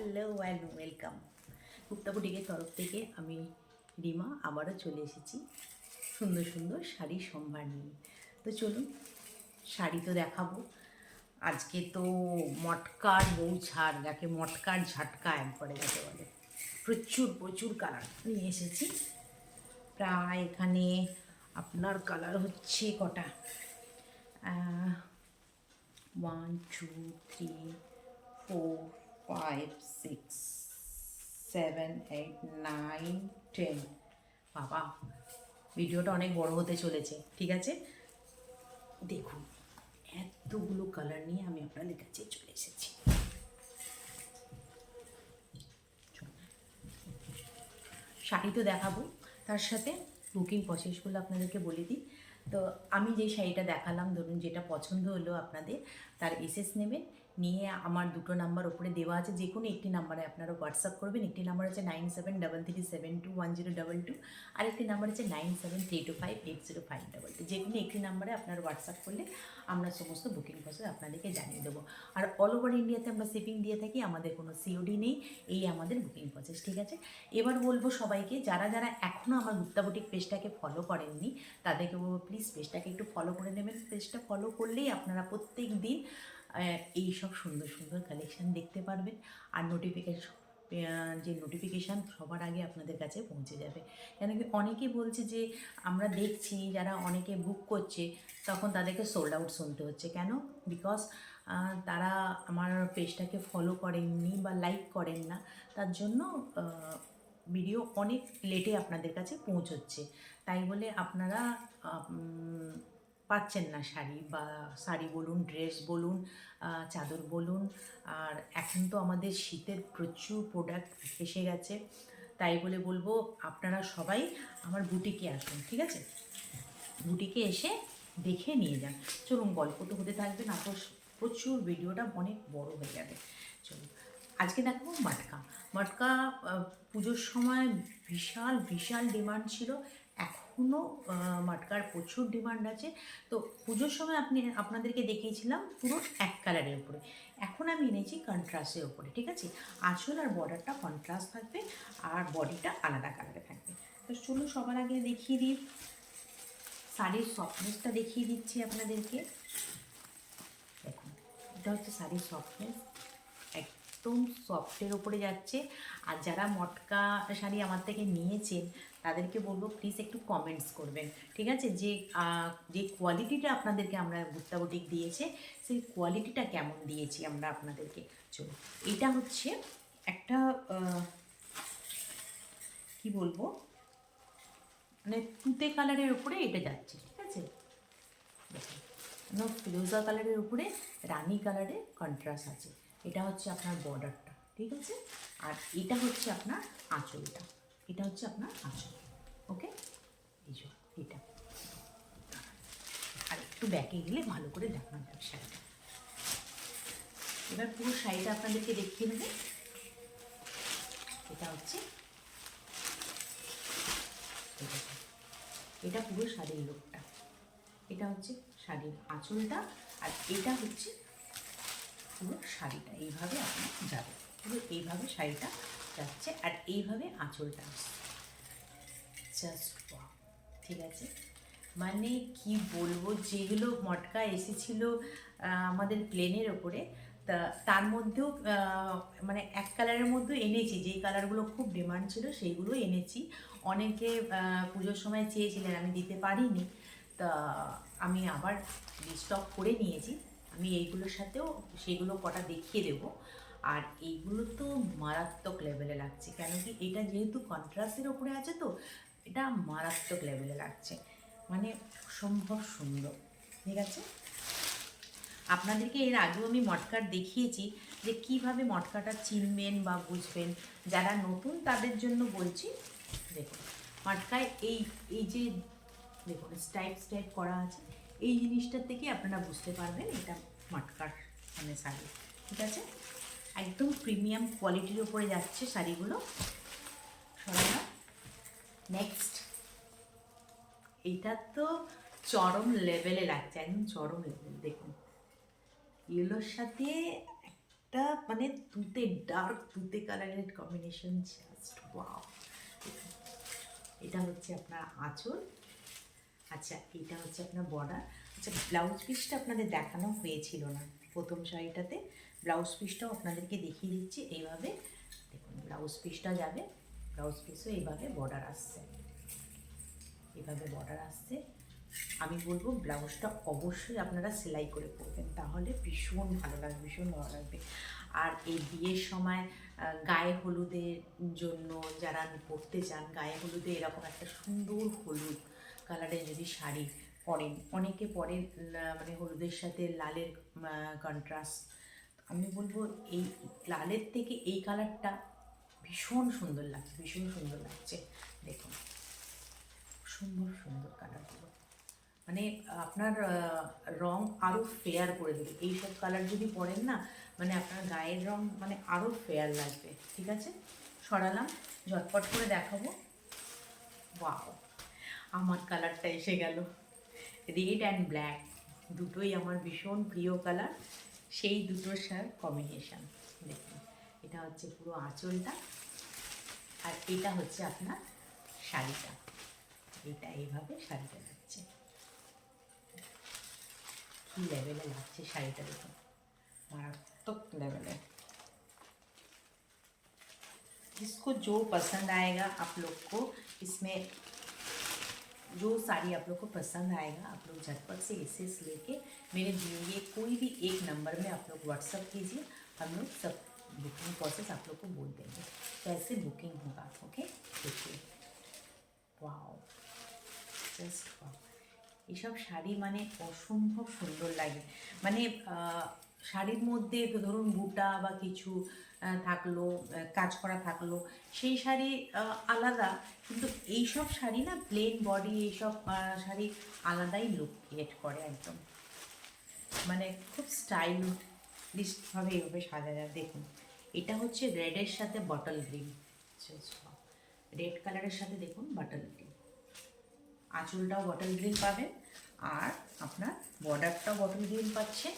Hello and welcome. Gupta বুটিকের তরফ থেকে আমি রিমা আবারও চলে এসেছি সুন্দর সুন্দর শাড়ির সম্ভার নিয়ে। তো চলুন, শাড়ি তো দেখাবো। আজকে তো মটকার বউ ছাড়, যাকে মটকার ঝাটকা একবারে যাকে বলে, প্রচুর প্রচুর কালার নিয়ে এসেছি। প্রায় এখানে আপনার কালার হচ্ছে কটা, 1 2 3 4 5 6 7 8 9 10। বাবা, ভিডিওটা অনেক বড় হতে চলেছে, ঠিক আছে? দেখুন, এতগুলো কালার নিয়ে আমি আপনাদের কাছে চলে এসেছি। শাড়ি তো দেখাবো, তার সাথে বুকিং প্রসেসগুলো আপনাদেরকে বলে দিই। তো আমি যে শাড়িটা দেখালাম, ধরুন যেটা পছন্দ হলো আপনাদের, তার এসএস নেবেন, নিয়ে আমার দুটো নাম্বার ওপরে দেওয়া আছে, যে কোনো একটি নাম্বারে আপনারা হোয়াটসঅ্যাপ করবেন। একটি নাম্বার আছে 9733721022, আরেকটি নাম্বার আছে 9732580522। যে কোনো একটি নাম্বারে আপনারা হোয়াটসঅ্যাপ করলে আমরা সমস্ত বুকিং প্রসেস আপনাদেরকে জানিয়ে দেবো। আর অল ওভার ইন্ডিয়াতে আমরা শিপিং দিয়ে থাকি, আমাদের কোনো সিওডি নেই। এই আমাদের বুকিং প্রসেস, ঠিক আছে? এবার বলবো সবাইকে, যারা যারা এখনও আমার গুপ্তা বুটিক পেজটাকে ফলো করেননি, তাদেরকে বলবো প্লিজ পেজটাকে একটু ফলো করে নেবেন। পেজটা ফলো করলেই আপনারা প্রত্যেক দিন এই সব সুন্দর সুন্দর কালেকশান দেখতে পারবেন। আর নোটিফিকেশান সবার আগে আপনাদের কাছে পৌঁছে যাবে। কেন কি অনেকে বলছে যে আমরা দেখছি যারা অনেকে বুক করছে, তখন তাদেরকে সোল্ড আউট শুনতে হচ্ছে। কেন? বিকজ তারা আমার পেজটাকে ফলো করেননি বা লাইক করেন না, তার জন্য ভিডিও অনেক লেটে আপনাদের কাছে পৌঁছচ্ছে। তাই বলে আপনারা পাচ্ছেন না শাড়ি, বা শাড়ি বলুন, ড্রেস বলুন, চাদর বলুন। আর এখন তো আমাদের শীতের প্রচুর প্রোডাক্ট এসে গেছে, তাই বলে বলবো আপনারা সবাই আমার বুটিকে আসুন, ঠিক আছে? বুটিকে এসে দেখে নিয়ে যান। চলুন, গল্প তো হতে থাকবে না তো, প্রচুর ভিডিওটা অনেক বড় হয়ে যাবে। চলুন, আজকে দেখাবো মটকা। মটকা পুজোর সময় বিশাল বিশাল ডিমান্ড ছিল, এখনও মটকার প্রচুর ডিমান্ড আছে। তো পুজোর সময় আপনাদেরকে দেখিয়েছিলাম পুরো এক কালারের উপরে, এখন আমি এনেছি কন্ট্রাস্টের উপরে, ঠিক আছে? আঁচল আর বর্ডারটা কন্ট্রাস্ট থাকবে, আর বডিটা আলাদা কালারে থাকবে। তো চলুন, সবার আগে দেখিয়ে দিই শাড়ির সফটনেসটা, দেখিয়ে দিচ্ছি আপনাদেরকে। দেখুন, এটা হচ্ছে শাড়ির সফটনেস, একদম সফটের ওপরে যাচ্ছে। আর যারা মটকা শাড়ি আমার থেকে নিয়েছেন, তাদেরকে বলবো প্লিজ একটু কমেন্টস করবেন, ঠিক আছে? যে যে কোয়ালিটিটা আপনাদেরকে আমরা গুপ্তা বুটিক দিয়েছে, সেই কোয়ালিটিটা কেমন দিয়েছি আমরা আপনাদেরকে। চলো, এটা হচ্ছে একটা কি বলবো, মানে তুতে কালারের উপরে এটা যাচ্ছে, ঠিক আছে? দেখুন, ফিরোজা কালারের উপরে রানী কালারে কন্ট্রাস্ট আছে। এটা হচ্ছে আপনার বর্ডারটা, ঠিক আছে? আর এটা হচ্ছে আপনার আঁচলটা, এটা হচ্ছে আপনার আঁচল। ওকে, এই যে এটা। আর একটু ব্যাকে গেলে ভালো করে দেখানো যাবে শাড়িটা। এবার পুরো শাড়িটা আপনাদেরকে দেখিয়ে নেবে। এটা হচ্ছে, এটা পুরো শাড়ির লুকটা। এটা হচ্ছে শাড়ির আঁচলটা, আর এটা হচ্ছে পুরো শাড়িটা। এইভাবে আপনি যাবে, পুরো এইভাবে শাড়িটা যাচ্ছে, আর এইভাবে আঁচলটা আসছে। জাস্ট ওয়াও, ঠিক আছে? মানে কি বলবো, যেগুলো মটকা এসেছিল আমাদের প্লেনের ওপরে, তা তার মধ্যেও মানে এক কালারের মধ্যেও এনেছি, যেই কালারগুলো খুব ডিমান্ড ছিল সেইগুলো এনেছি। অনেকে পুজোর সময় চেয়েছিলেন, আমি দিতে পারিনি, তা আমি আবার রিস্টক করে নিয়েছি। আমি এইগুলোর সাথেও সেগুলো কটা দেখিয়ে দেবো। আর এইগুলো তো মারাত্মক লেভেলে লাগছে, কেন কি এটা যেহেতু কন্ট্রাস্টের ওপরে আছে, তো এটা মারাত্মক লেভেলে লাগছে, মানে অসম্ভব সুন্দর, ঠিক আছে? আপনাদেরকে এর আগেও আমি মটকার দেখিয়েছি যে কিভাবে মটকাটা চিনবেন বা বুঝবেন। যারা নতুন তাদের জন্য বলছি, দেখুন মটকায় এই এই যে দেখুন স্টাইপ স্টাইপ করা আছে, এই জিনিসটার থেকে আপনারা বুঝতে পারবেন এটা মটকার মানে শাড়ি, ঠিক আছে? একদম প্রিমিয়াম কোয়ালিটির উপরে যাচ্ছে শাড়িগুলো সবাই। নেক্সট, এইটা তো চরম লেভেলে লাগছে, একদম চরম লেভেল। দেখুন, ইয়েলোর সাথে একটা মানে তুতে, ডার্ক তুতে কালারের কম্বিনেশন, জাস্ট ওয়াও। এটা হচ্ছে আপনার আঁচল। আচ্ছা, এটা হচ্ছে আপনার বর্ডার। আচ্ছা, ব্লাউজ পিসটা আপনাদের দেখানো হয়েছিল না প্রথম শাড়িটাতে। ব্লাউজ পিসটাও আপনাদেরকে দেখিয়ে দিচ্ছি। এইভাবে দেখুন ব্লাউজ পিসটা যাবে, ব্লাউজ পিসও এইভাবে বর্ডার আসছে, এইভাবে বর্ডার আসছে। আমি বলবো ব্লাউজটা অবশ্যই আপনারা সেলাই করে পরবেন, তাহলে ভীষণ ভালো লাগবে, ভীষণ ভালো লাগবে। আর এই বিয়ের সময় গায়ে হলুদের জন্য যারা পরতে চান, গায়ে হলুদে এরকম একটা সুন্দর হলুদ কালারের যদি শাড়ি পরেন, অনেকে পরেন মানে হলুদের সাথে লালের কন্ট্রাস্ট, আমি বলবো এই লালের থেকে এই কালারটা ভীষণ সুন্দর লাগছে, ভীষণ সুন্দর লাগছে। দেখুন সুন্দর সুন্দর কালারগুলো, মানে আপনার রং আরও ফেয়ার করে দেবে। এইসব কালার যদি পরেন না, মানে আপনার গায়ের রং মানে আরও ফেয়ার লাগবে। ঠিক আছে, সরালাম, ঝটপট করে দেখাবো। ওয়াও, আমার কালারটা এসে গেল, রেড অ্যান্ড ব্ল্যাক, দুটোই আমার ভীষণ প্রিয় কালার। সেই দুটোর সাথে কম্বিনেশান দেখুন, এটা হচ্ছে পুরো আঁচলটা, আর এটা হচ্ছে আপনার শাড়িটা। এটা এইভাবে শাড়িটা যাচ্ছে, কি লেভেলে লাগছে শাড়িটা দেখুন, मारात्मक लेवल है। जिसको जो पसंद आएगा आप लोग को, इसमें जो साड़ी आप लोग को पसंद आएगा, आप लोग झटपट से इसे लेके मेरे दिए कोई भी एक नंबर में आप लोग व्हाट्सअप कीजिए, हम लोग सब बुकिंग प्रोसेस आप लोग को बोल देंगे कैसे बुकिंग होगा। ओके, देखिए वाओ, জাস্ট ওয়াও। এইসব শাড়ি মানে অসম্ভব সুন্দর লাগে, মানে শাড়ির মধ্যে ধরুন বুটা বা কিছু থাকলো, কাজ করা থাকলো, সেই শাড়ি আলাদা, কিন্তু এইসব শাড়ি না প্লেন বডি, এইসব শাড়ি আলাদাই লুক ক্রিয়েট করে একদম, মানে খুব স্টাইলিশভাবে এইভাবে সাজা যায়। দেখুন এটা হচ্ছে রেডের সাথে বটল গ্রিন, রেড কালারের সাথে দেখুন বটল গ্রিন, আঁচলটাও বটল গ্রিন পাবেন, আর আপনার বর্ডারটাও বটল গ্রিন পাচ্ছে,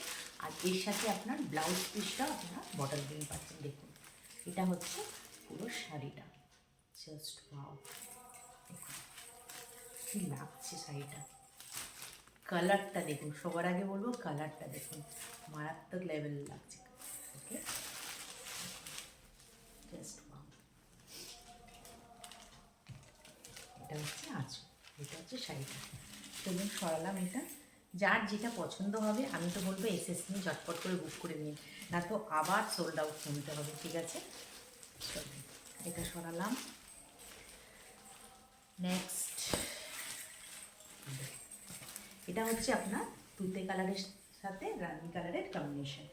আর এর সাথে আপনার ব্লাউজ পিসটাও আপনার বটল গ্রিন পাচ্ছেন। দেখুন এটা হচ্ছে পুরো শাড়িটা, জাস্ট ওয়াও, দেখুন কী লাগছে শাড়িটা, কালারটা দেখুন, সবার আগে বলবো কালারটা দেখুন, মারাত্মক লেভেল লাগছে। ওকে, জাস্ট ওয়াও। এটা হচ্ছে আঁচল, এটা হচ্ছে শাড়িটা। চলুন সরালাম এটা, যার যেটা পছন্দ হবে আমি তো বলবো এসএস নিয়ে ঝটপট করে বুক করে নিন, না তো আবার সোল্ড আউট কিনতে হবে। ঠিক আছে, চলুন এটা সরালাম। নেক্সট এটা হচ্ছে আপনার তুতে কালারের সাথে রানি কালারের কম্বিনেশন।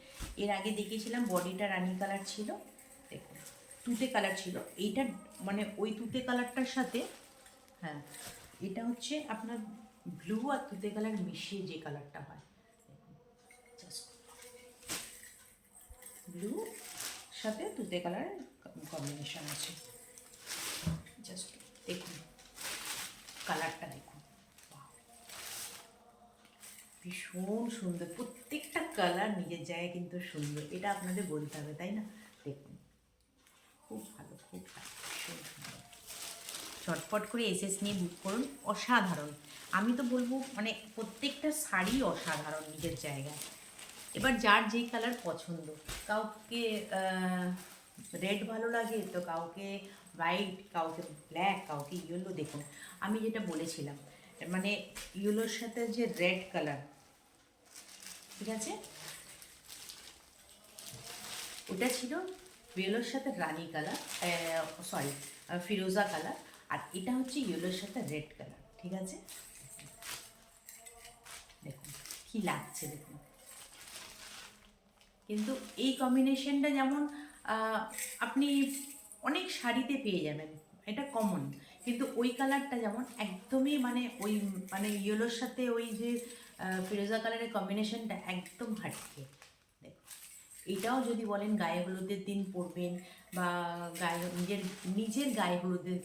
এর আগে দেখিয়েছিলাম বডিটা রানি কালার ছিল, দেখুন তুতে কালার ছিল, এইটা মানে ওই তুতে কালারটার সাথে, হ্যাঁ এটা হচ্ছে আপনার ব্লু আর তুতে কালার মিশিয়ে যে কালারটা হয়, দেখুন জাস্ট ব্লু সাথে তুতে কালারের কম্বিনেশন আছে, জাস্ট দেখুন কালারটা দেখুন, ভীষণ সুন্দর, প্রত্যেকটা কালার নিজের জায়গায় কিন্তু সুন্দর, এটা আপনাদের বলতে হবে তাই না। দেখুন খুব ভালো, খুব ভালো, ভীষণ সুন্দর। চটপট করে এসএস নিয়ে বুক করুন, অসাধারণ। আমি তো বলবো মানে প্রত্যেকটা শাড়ি অসাধারণ নিজের জায়গায়। এবার যার যেই কালার পছন্দ, কাউকে রেড ভালো লাগে তো কাউকে হোয়াইট, কাউকে ব্ল্যাক, কাউকে ইয়েলো। দেখুন আমি যেটা বলেছিলাম, মানে ইয়েলোর সাথে যে রেড কালার, ঠিক আছে, ওটা ছিল ইয়েলোর সাথে রানি কালার, সরি ফিরোজা কালার, আর এটা হচ্ছে ইয়েলোর সাথে রেড কালার। ঠিক আছে, দেখুন কি লাগছে দেখুন, কিন্তু এই কম্বিনেশনটা যেমন আপনি অনেক শাড়িতে পেয়ে যাবেন, এটা কমন, কিন্তু ওই কালারটা যেমন একদমই মানে ওই মানে ইয়েলোর সাথে ওই যে ফিরোজা কালারের কম্বিনেশনটা একদম হাটকে। দেখুন এটাও যদি বলেন গায়ে হলুদের দিন পরবেন, বা গায়ে নিজের নিজের গায়ে হলুদের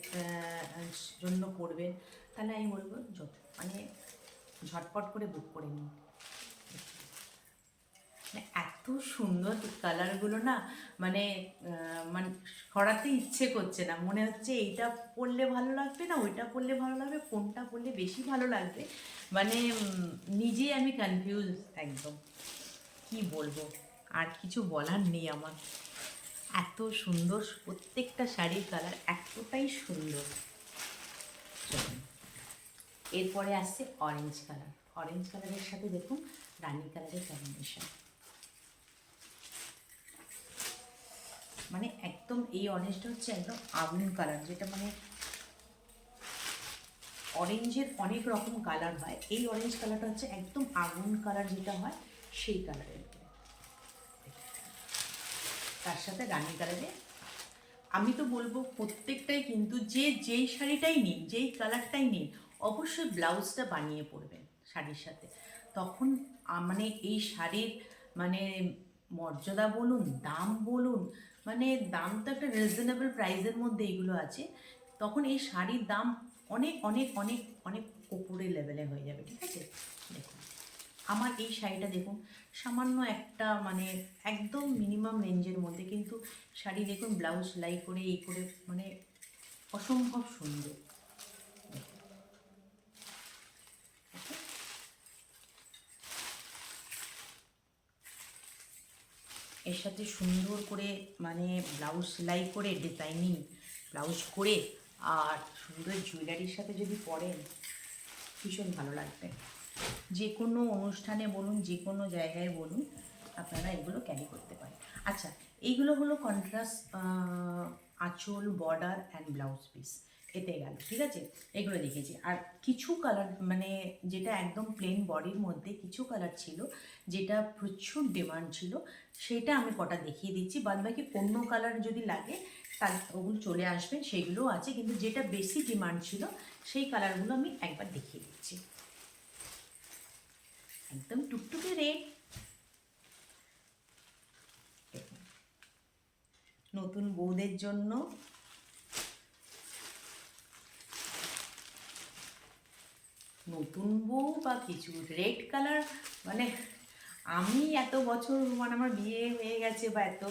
জন্য পরবেন, তাহলে আমি বলবো মানে ঝটপট করে বুক করে নিন। মানে এত সুন্দর কালারগুলো না, মানে মানে সরাতে ইচ্ছে করছে না, মনে হচ্ছে এইটা পরলে ভালো লাগবে না ওইটা পরলে ভালো লাগবে, কোনটা পরলে বেশি ভালো লাগবে, মানে নিজেই আমি কনফিউজ একদম, কি বলবো, আর কিছু বলার নেই আমার। এত সুন্দর প্রত্যেকটা শাড়ির কালার এতটাই সুন্দর। চলুন, এরপরে আসছে অরেঞ্জ কালার। অরেঞ্জ কালারের সাথে দেখুন রানী কালারের কম্বিনেশন, মানে একদম এই অরেঞ্জটা হচ্ছে একদম আগুন কালার, যেটা মানে অরেঞ্জের অনেক রকম কালার হয়, এই অরেঞ্জ কালারটা হচ্ছে একদম আগুন কালার যেটা হয় সেই কালারের, তার সাথে রানী কালারে। আমি তো বলবো প্রত্যেকটাই কিন্তু যে যেই শাড়িটাই নিন, যেই কালারটাই নিন, অবশ্যই ব্লাউজটা বানিয়ে পরবেন শাড়ির সাথে, তখন মানে এই শাড়ির মানে মর্যাদা বলুন, দাম বলুন, মানে দাম তো একটা রিজনেবল প্রাইসের মধ্যে এইগুলো আছে, তখন এই শাড়ির দাম অনেক অনেক অনেক অনেক উপরে লেভেলে হয়ে যাবে, ঠিক আছে। দেখুন আমার এই শাড়িটা দেখুন, সামান্য একটা মানে একদম মিনিমাম রেঞ্জের মধ্যে, কিন্তু শাড়ি দেখুন ব্লাউজ সেলাই করে এই করে মানে অসম্ভব সুন্দর। এর সাথে সুন্দর করে মানে ব্লাউজ সেলাই করে ডিজাইনিং ব্লাউজ করে আর সুন্দর জুয়েলারির সাথে যদি পরেন ভীষণ ভালো লাগবে, যে কোনো অনুষ্ঠানে বলুন, যে কোনো জায়গায় বলুন, আপনারা এগুলো ক্যারি করতে পারেন। আচ্ছা, এইগুলো হলো কন্ট্রাস্ট আঁচল, বর্ডার অ্যান্ড ব্লাউজ পিস, এতে গেল, ঠিক আছে। এগুলো দেখেছি, আর কিছু কালার মানে যেটা একদম প্লেন বডির মধ্যে কিছু কালার ছিল যেটা প্রচুর ডিমান্ড ছিল, সেটা আমি কটা দেখিয়ে দিচ্ছি, বাদ বাকি অন্য কালার যদি লাগে তার ওগুলো চলে আসবেন, সেগুলোও আছে, কিন্তু যেটা বেশি ডিমান্ড ছিল সেই কালারগুলো আমি একবার দেখিয়ে দিচ্ছি। একদম টুকটুকে রেড, নতুন বউদের জন্য, নতুন বউ বা কিছু রেড কালার, মানে আমি এত বছর মানে আমার বিয়ে হয়ে গেছে বা এত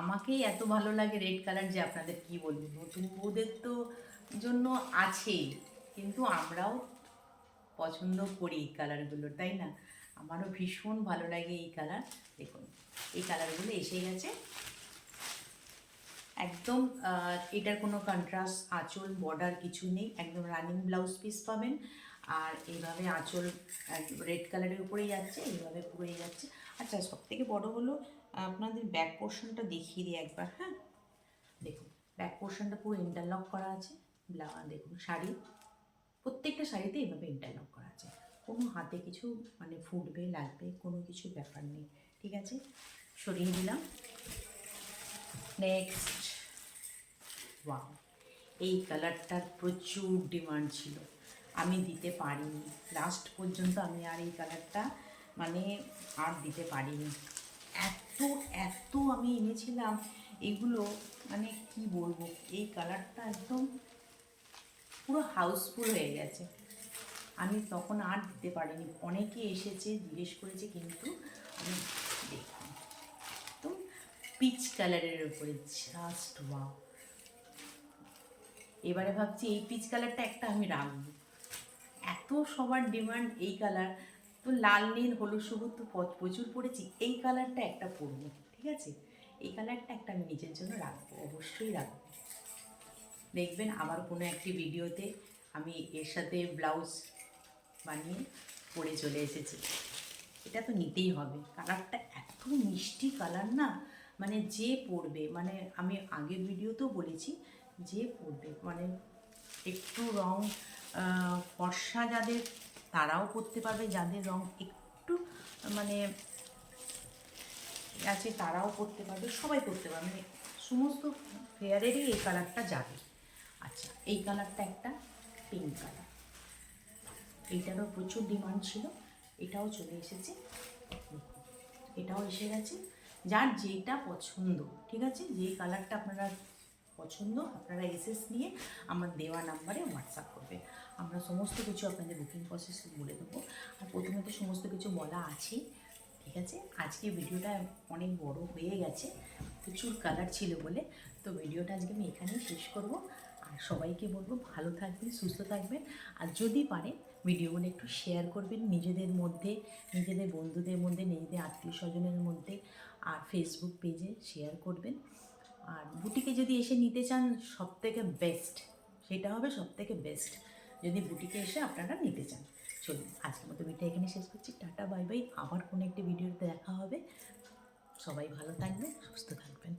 আমাকেই এত ভালো লাগে রেড কালার যে আপনাদের কি বলবো, নতুন বউদের তো জন্য আছেই, কিন্তু আমরাও পছন্দ করি এই কালারগুলো, তাই না। আমারও ভীষণ ভালো লাগে এই কালার। দেখুন এই কালারগুলো এসে গেছে একদম, এটার কোনো কন্ট্রাস্ট আঁচল বর্ডার কিছু নেই, একদম রানিং ব্লাউজ পিস পাবেন, আর এইভাবে আঁচল রেড কালারের উপরেই যাচ্ছে, এইভাবে পুরোই যাচ্ছে। আচ্ছা, সব থেকে বড়ো হলো আপনাদের ব্যাক পোর্শনটা দেখিয়ে দিই একবার, হ্যাঁ দেখুন ব্যাক পোর্শনটা পুরো ইন্টারলক করা আছে, দেখুন শাড়ি প্রত্যেকটা শাড়িতে এইভাবে ইন্টারলক করা আছে, কোনো হাতে কিছু মানে ফুটবে লাগবে কোনো কিছু ব্যাপার নেই, ঠিক আছে। সরিয়ে দিলাম। নেক্সট, ওয়াও, এই কালারটার প্রচুর ডিমান্ড ছিল, আমি দিতে পারিনি লাস্ট পর্যন্ত, আমি আর এই কালারটা মানে আর দিতে পারিনি, এত এত আমি এনেছিলাম এগুলো, মানে কি বলবো, এই কালারটা একদম পুরো হাউসফুল হয়ে গেছে, আমি তখন আর দিতে পারিনি, অনেকে এসেছে জিজ্ঞেস করেছে, কিন্তু আমি দেখুন একদম পিচ কালারের উপরে জাস্ট ওয়াও। এবারে ভাবছি এই পিচ কালারটা একটা আমি রাখবো, এত সবার ডিমান্ড এই কালার, তো লাল নীল হলুদ সবুজ তো প্রচুর পড়েছি, এই কালারটা একটা পরবো, ঠিক আছে, এই কালারটা একটা আমি নিজের জন্য রাখবো, অবশ্যই রাখবো। দেখবেন আবার কোনো একটি ভিডিওতে আমি এর সাথে ব্লাউজ বানিয়ে পরে চলে এসেছি, এটা তো নিতেই হবে, কালারটা এত মিষ্টি কালার না, মানে যে পরবে, মানে আমি আগের ভিডিওতেও বলেছি, যে পরবে মানে একটু রং ফর্সা যাদের তারাও পরতে পারবে, যাদের রং একটু মানে আছে তারাও পরতে পারবে, সবাই পরতে পারবে, মানে সমস্ত ফেয়ারেরই এই কালারটা যাবে। আচ্ছা, এই কালারটা একটা পিঙ্ক কালার, এইটারও প্রচুর ডিমান্ড ছিল, এটাও চলে এসেছে, এটাও এসে গেছে, যার যেটা পছন্দ, ঠিক আছে, যেই কালারটা আপনারা পছন্দ আপনারা এসএস নিয়ে আমার দেওয়া নাম্বারে হোয়াটসঅ্যাপ করবে, আমরা সমস্ত কিছু আপনাদের বুকিং প্রসেস বলে দেবো, আর প্রথমে তো সমস্ত কিছু বলা আছেই, ঠিক আছে, আজকে ভিডিওটা অনেক বড় হয়ে গেছে, প্রচুর কালার ছিল বলে। তো ভিডিওটা আজকে আমি এখানেই শেষ করব। আর সবাইকে বলবো ভালো থাকবেন, সুস্থ থাকবেন। আর যদি পারেন ভিডিওগুলো একটু শেয়ার করবেন নিজেদের মধ্যে, নিজেদের বন্ধুদের মধ্যে, নিজেদের আত্মীয় স্বজনের মধ্যে, আর ফেসবুক পেজে শেয়ার করবেন। আর বুটিকে যদি এসে নিতে চান, সবথেকে বেস্ট সেটা হবে, সবথেকে বেস্ট যদি বুটিকে এসে আপনারা নিতে চান। চলুন আজকের মতো ভিডিওটা এখানে শেষ করছি। Tata, bye bye. আবার কোনো একটি ভিডিওতে দেখা হবে। সবাই ভালো থাকবেন, সুস্থ থাকবেন।